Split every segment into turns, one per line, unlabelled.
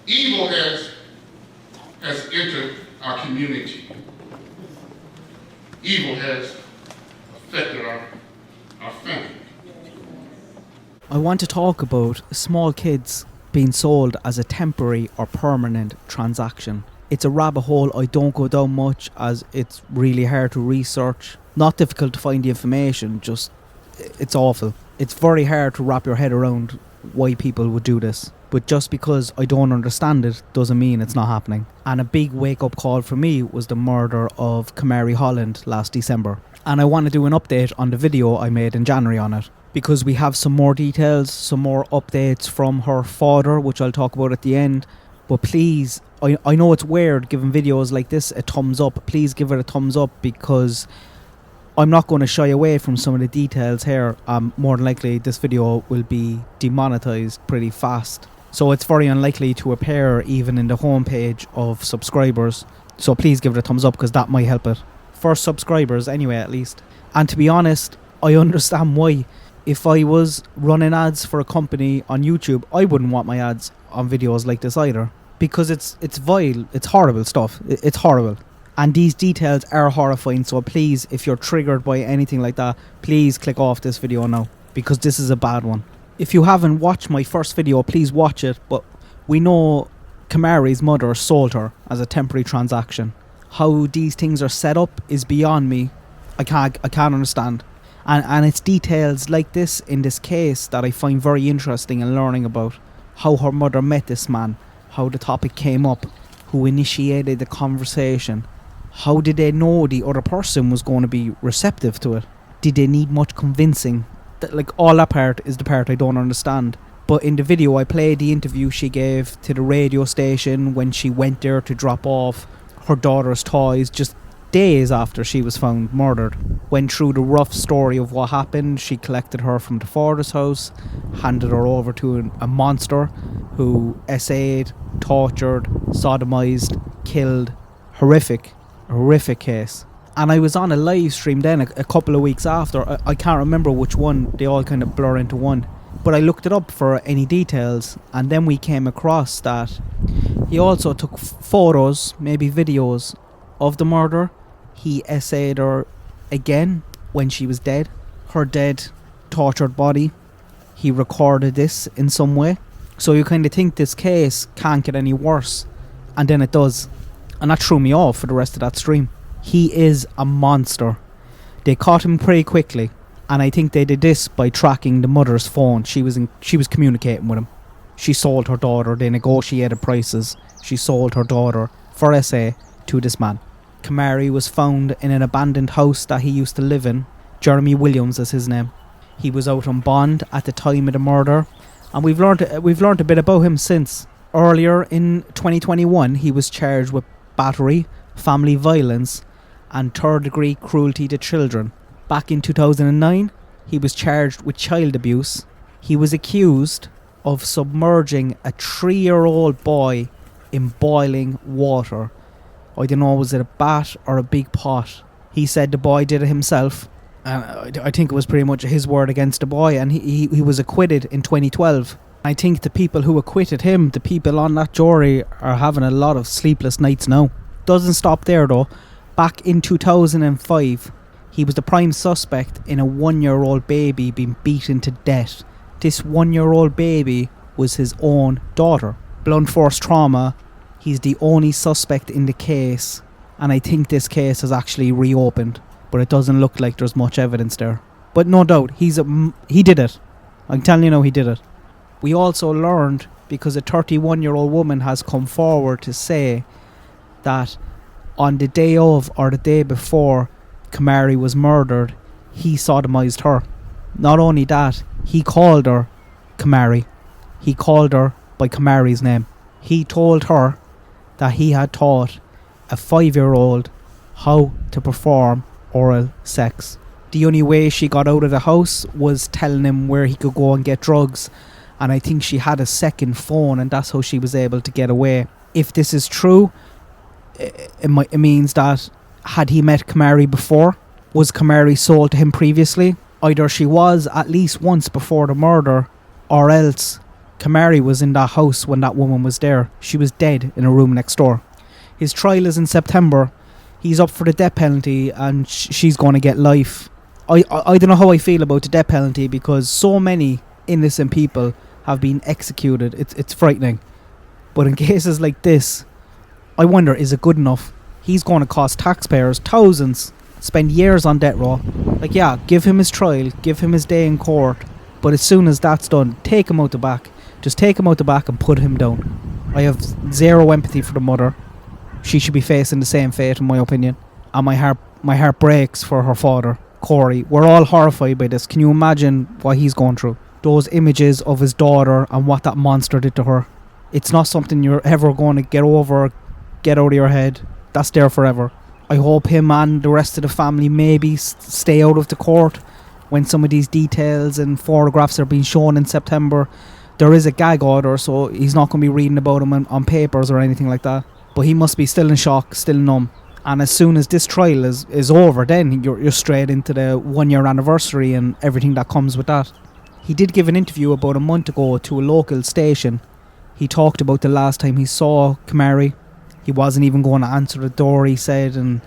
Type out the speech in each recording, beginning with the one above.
Evil has entered our community. Evil has affected our family.
I want to talk about small kids being sold as a temporary or permanent transaction. It's a rabbit hole I don't go down much, as it's really hard to research. Not difficult to find the information, just it's awful. It's very hard to wrap your head around why people would do this. But just because I don't understand it doesn't mean it's not happening. And a big wake-up call for me was the murder of Kamarie Holland last December. And I want to do an update on the video I made in January on it, because we have some more details, some more updates from her father, which I'll talk about at the end. But please, I know it's weird giving videos like this a thumbs up. Please give it a thumbs up, because I'm not going to shy away from some of the details here. More than likely this video will be demonetized pretty fast. So it's very unlikely to appear even in the homepage of subscribers. So please give it a thumbs up, because that might help it. For subscribers anyway, at least. And to be honest, I understand why. If I was running ads for a company on YouTube, I wouldn't want my ads on videos like this either. Because it's vile, it's horrible stuff. It's horrible. And these details are horrifying, so please, if you're triggered by anything like that, please click off this video now, because this is a bad one. If you haven't watched my first video, please watch it. But we know Kamarie's mother sold her as a temporary transaction. How these things are set up is beyond me. I can't understand. And it's details like this in this case that I find very interesting in learning about. How her mother met this man, how the topic came up, who initiated the conversation. How did they know the other person was going to be receptive to it? Did they need much convincing? All that part is the part I don't understand. But in the video I played the interview she gave to the radio station when she went there to drop off her daughter's toys just days after she was found murdered. Went through the rough story of what happened. She collected her from the father's house, handed her over to a monster who essayed, tortured, sodomized, killed. Horrific case. And I was on a live stream then a couple of weeks after. I can't remember which one, they all kind of blur into one. But I looked it up for any details, and then we came across that he also took photos, maybe videos, of the murder. He essayed her again when she was dead. Her dead, tortured body. He recorded this in some way. So you kind of think this case can't get any worse. And then it does. And that threw me off for the rest of that stream. He is a monster. They caught him pretty quickly. And I think they did this by tracking the mother's phone. She was communicating with him. She sold her daughter. They negotiated prices. She sold her daughter for SA to this man. Kamarie was found in an abandoned house that he used to live in. Jeremy Williams is his name. He was out on bond at the time of the murder, and we've learned a bit about him since. Earlier in 2021, he was charged with battery, family violence, and third-degree cruelty to children. Back in 2009, he was charged with child abuse. He was accused of submerging a 3-year-old boy in boiling water. I don't know, was it a bat or a big pot? He said the boy did it himself, and I think it was pretty much his word against the boy, and he was acquitted in 2012. I think the people who acquitted him, the people on that jury, are having a lot of sleepless nights now. Doesn't stop there though. Back in 2005, he was the prime suspect in a 1-year-old baby being beaten to death. This 1-year-old baby was his own daughter. Blunt force trauma. He's the only suspect in the case, and I think this case has actually reopened, but it doesn't look like there's much evidence there. But no doubt, he did it. I'm telling you now, he did it. We also learned, because a 31-year-old woman has come forward to say that on the day of or the day before Kamarie was murdered, he sodomized her. Not only that, he called her Kamarie. He called her by Kamarie's name. He told her that he had taught a 5-year-old how to perform oral sex. The only way she got out of the house was telling him where he could go and get drugs, and I think she had a second phone, and that's how she was able to get away. If this is true, it means that had he met Kamarie before? Was Kamarie sold to him previously? Either she was at least once before the murder, or else Kamarie was in that house when that woman was there. She was dead in a room next door. His trial is in September. He's up for the death penalty and she's going to get life. I don't know how I feel about the death penalty because so many innocent people have been executed. It's frightening. But in cases like this, I wonder, is it good enough? He's going to cost taxpayers thousands, spend years on death row. Like, yeah, give him his trial, give him his day in court. But as soon as that's done, take him out the back. Just take him out the back and put him down. I have zero empathy for the mother. She should be facing the same fate, in my opinion. And my heart breaks for her father, Corey. We're all horrified by this. Can you imagine what he's going through? Those images of his daughter and what that monster did to her. It's not something you're ever going to get over, get out of your head. That's there forever. I hope him and the rest of the family maybe stay out of the court when some of these details and photographs are being shown in September. There is a gag order, so he's not going to be reading about him on papers or anything like that. But he must be still in shock, still numb. And as soon as this trial is over, then you're straight into the 1 year anniversary and everything that comes with that. He did give an interview about a month ago to a local station. He talked about the last time he saw Kamarie. He wasn't even going to answer the door, he said, and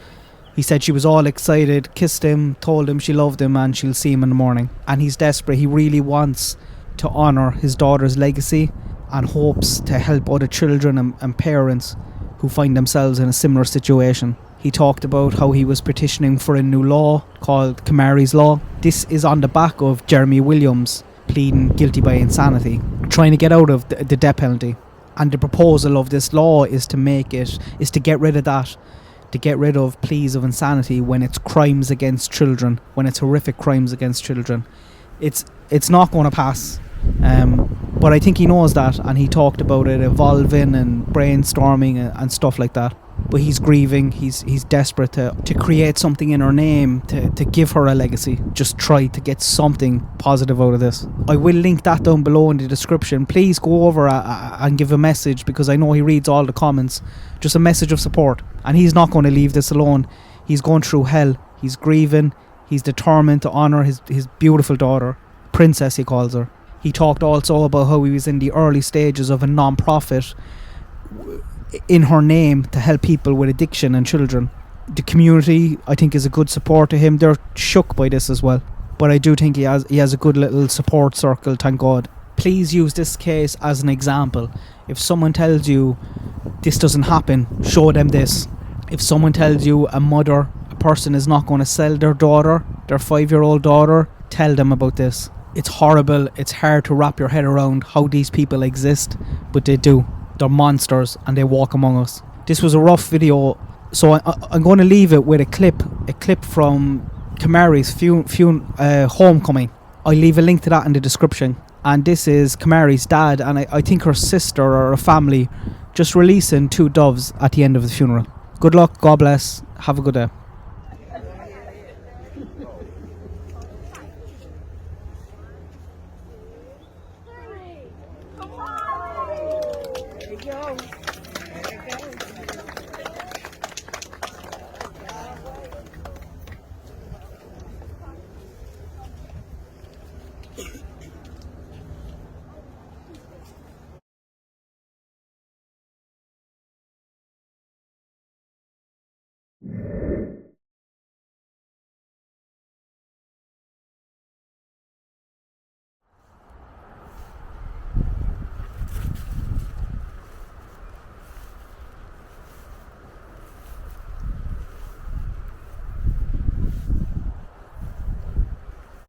he said she was all excited, kissed him, told him she loved him and she'll see him in the morning. And he's desperate. He really wants to honour his daughter's legacy and hopes to help other children and parents who find themselves in a similar situation. He talked about how he was petitioning for a new law called Kamarie's Law. This is on the back of Jeremy Williams pleading guilty by insanity, trying to get out of the death penalty. And the proposal of this law is to get rid of that, to get rid of pleas of insanity when it's crimes against children, when it's horrific crimes against children. It's not going to pass. But I think he knows that, and he talked about it evolving and brainstorming and stuff like that. But he's grieving, he's desperate to create something in her name, to give her a legacy. Just try to get something positive out of this. I will link that down below in the description. Please go over and give a message, because I know he reads all the comments. Just a message of support. And he's not going to leave this alone. He's going through hell. He's grieving. He's determined to honour his beautiful daughter. Princess, he calls her. He talked also about how he was in the early stages of a non-profit in her name to help people with addiction and children. The community, I think, is a good support to him. They're shook by this as well. But I do think he has a good little support circle, thank God. Please use this case as an example. If someone tells you this doesn't happen, show them this. If someone tells you a person is not going to sell their daughter, their 5-year-old daughter, tell them about this. It's horrible. It's hard to wrap your head around how these people exist, but they do. They're monsters and they walk among us. This was a rough video, so I'm going to leave it with a clip from Kamarie's homecoming. I'll leave a link to that in the description. And this is Kamarie's dad and I think her sister or a family just releasing 2 doves at the end of the funeral. Good luck, God bless, have a good day.
There you go. There you go.